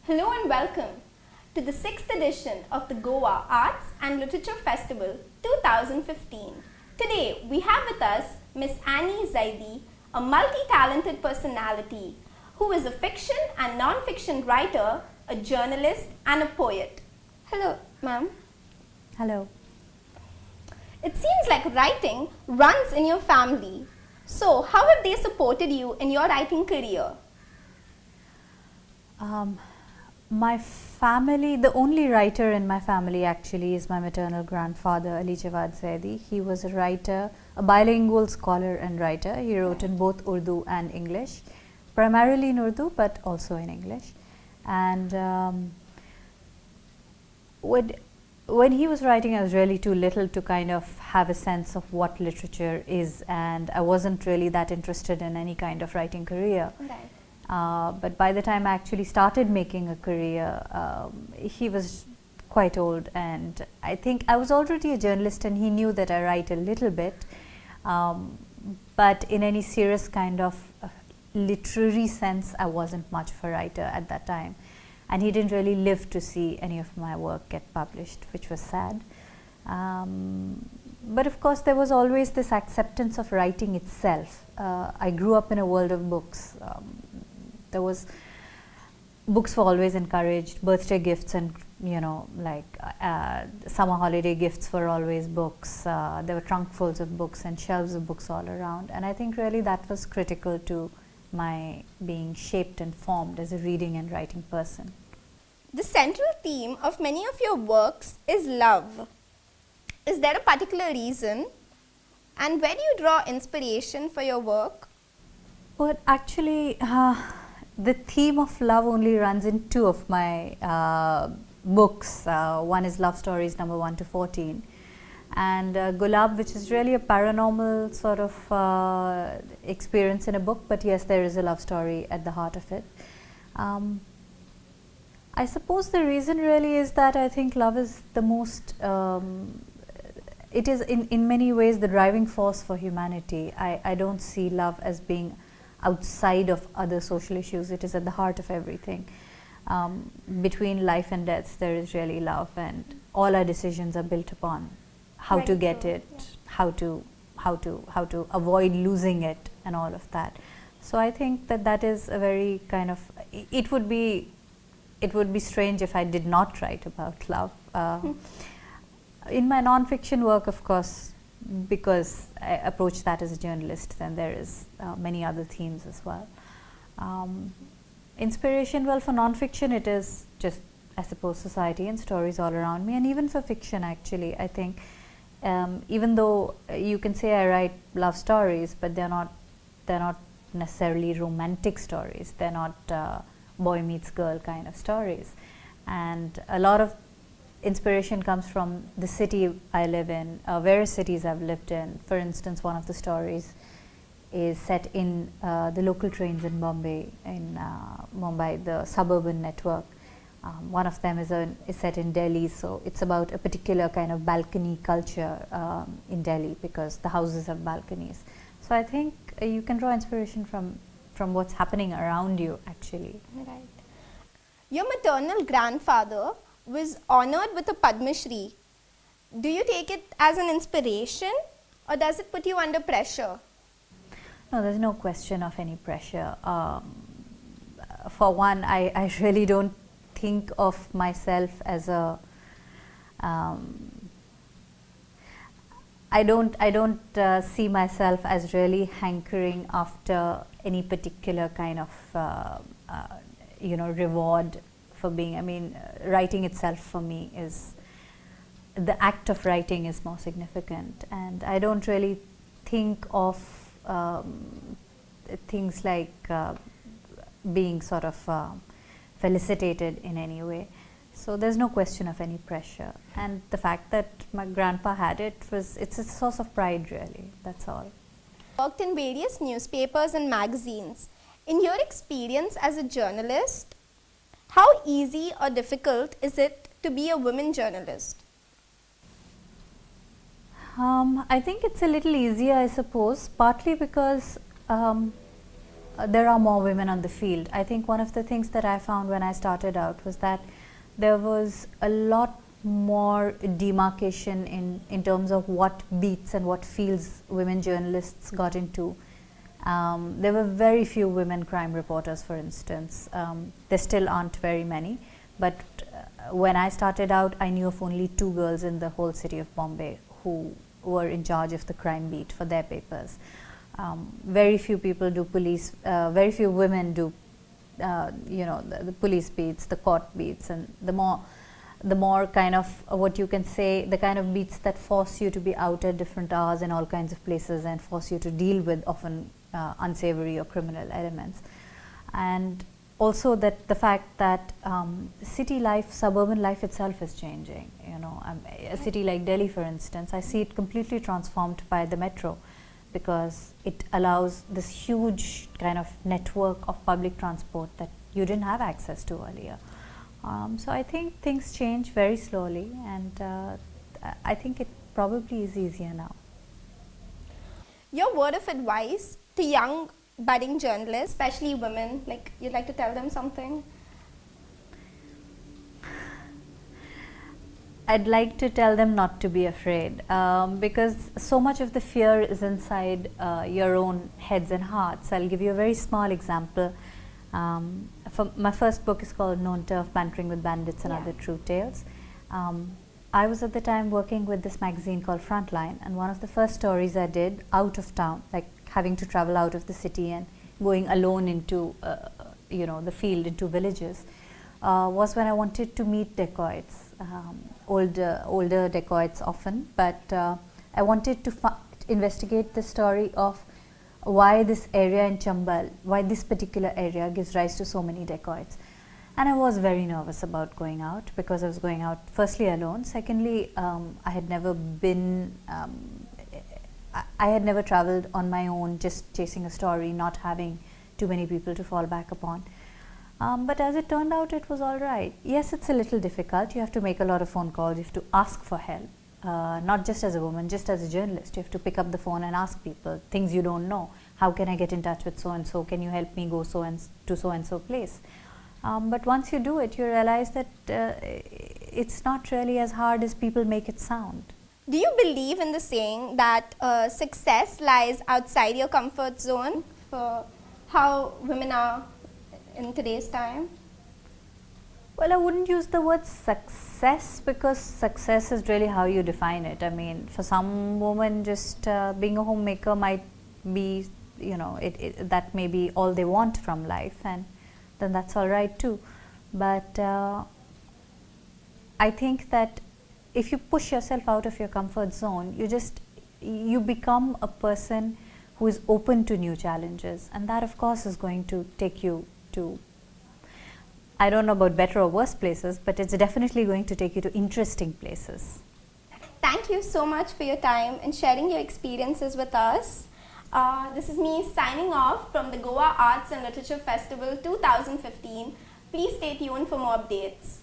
Hello and welcome to the 6th edition of the Goa Arts and Literature Festival 2015. Today we have with us Miss Annie Zaidi, a multi-talented personality who is a fiction and non-fiction writer, a journalist and a poet. Hello, ma'am. Hello. It seems like writing runs in your family. So, how have they supported you in your writing career? My family, the only writer in my family actually is my maternal grandfather, Ali Jawad Zaidi. He was a writer, a bilingual scholar and writer. He wrote in both Urdu and English, primarily in Urdu but also in English. And when he was writing, I was really too little to kind of have a sense of what literature is, and I wasn't really that interested in any kind of writing career. Right. But by the time I actually started making a career, he was quite old, and I think I was already a journalist and he knew that I write a little bit, but in any serious kind of literary sense, I wasn't much of a writer at that time. And he didn't really live to see any of my work get published, which was sad. But of course, there was always this acceptance of writing itself. I grew up in a world of books. There was books were always encouraged, birthday gifts and summer holiday gifts were always books. There were trunkfuls of books and shelves of books all around, and I think really that was critical to my being shaped and formed as a reading and writing person. The central theme of many of your works is love. Is there a particular reason? And where do you draw inspiration for your work? But actually, the theme of love only runs in two of my books. One is Love Stories number 1 to 14, and Gulab, which is really a paranormal sort of experience in a book, but yes, there is a love story at the heart of it. I suppose the reason really is that I think love is the most, it is in many ways the driving force for humanity. I don't see love as being outside of other social issues. It is at the heart of everything. Between life and death, there is really love, and all our decisions are built upon how to get it, how to avoid losing it, and all of that. So I think that is a very kind of, it would be strange if I did not write about love. In my non-fiction work, of course, because I approach that as a journalist, then there is many other themes as well. Inspiration, well, for non-fiction it is just, I suppose, society and stories all around me, and even for fiction actually, I think even though you can say I write love stories, but they're not necessarily romantic stories. They're not boy meets girl kind of stories, and a lot of inspiration comes from the city I live in, various cities I've lived in. For instance, one of the stories is set in the local trains in Bombay, in Mumbai, the suburban network. One of them is set in Delhi, so it's about a particular kind of balcony culture in Delhi, because the houses have balconies. So I think you can draw inspiration from what's happening around you actually. Right. Your maternal grandfather was honored with a Padma Shri. Do you take it as an inspiration, or does it put you under pressure? No, there's no question of any pressure. For one, I really don't think of myself as a I don't see myself as really hankering after any particular kind of reward for being. I mean, writing itself for me is, the act of writing is more significant, and I don't really think of things like being sort of felicitated in any way. So there's no question of any pressure, and the fact that my grandpa had it's a source of pride really, that's all. Worked in various newspapers and magazines. In your experience as a journalist, how easy or difficult is it to be a woman journalist? I think it's a little easier, I suppose, partly because there are more women on the field. I think one of the things that I found when I started out was that there was a lot more demarcation in terms of what beats and what fields women journalists got into. There were very few women crime reporters, for instance. There still aren't very many, but when I started out, I knew of only 2 girls in the whole city of Bombay who were in charge of the crime beat for their papers. Very few people do police, very few women do, the police beats, the court beats, and the more kind of what you can say, the kind of beats that force you to be out at different hours in all kinds of places and force you to deal with often unsavory or criminal elements. And also that the fact that city life, suburban life itself is changing. A city like Delhi, for instance, I see it completely transformed by the metro, because it allows this huge kind of network of public transport that you didn't have access to earlier. So I think things change very slowly, and I think it probably is easier now. Your word of advice to young budding journalists, especially women, like you'd like to tell them something? I'd like to tell them not to be afraid, because so much of the fear is inside your own heads and hearts. I'll give you a very small example. My first book is called Known Turf, Bantering with Bandits and Other True Tales. I was at the time working with this magazine called Frontline, and one of the first stories I did out of town, like having to travel out of the city and going alone into the field, into villages, was when I wanted to meet dacoits. Older dacoits often, but I wanted to investigate the story of why this area in Chambal, why this particular area gives rise to so many dacoits. And I was very nervous about going out, because I was going out firstly alone, secondly I had never traveled on my own, just chasing a story, not having too many people to fall back upon. But as it turned out, it was all right. Yes, it's a little difficult. You have to make a lot of phone calls. You have to ask for help, not just as a woman, just as a journalist. You have to pick up the phone and ask people things you don't know. How can I get in touch with so-and-so? Can you help me go to so-and-so place? But once you do it, you realize that it's not really as hard as people make it sound. Do you believe in the saying that success lies outside your comfort zone for how women are in today's time? Well, I wouldn't use the word success, because success is really how you define it. I mean, for some women, just being a homemaker might be, that may be all they want from life, and then that's all right too. But I think that if you push yourself out of your comfort zone, you become a person who is open to new challenges, and that of course is going to take you to, I don't know about better or worse places, but it's definitely going to take you to interesting places. Thank you so much for your time and sharing your experiences with us. This is me signing off from the Goa Arts and Literature Festival 2015. Please stay tuned for more updates.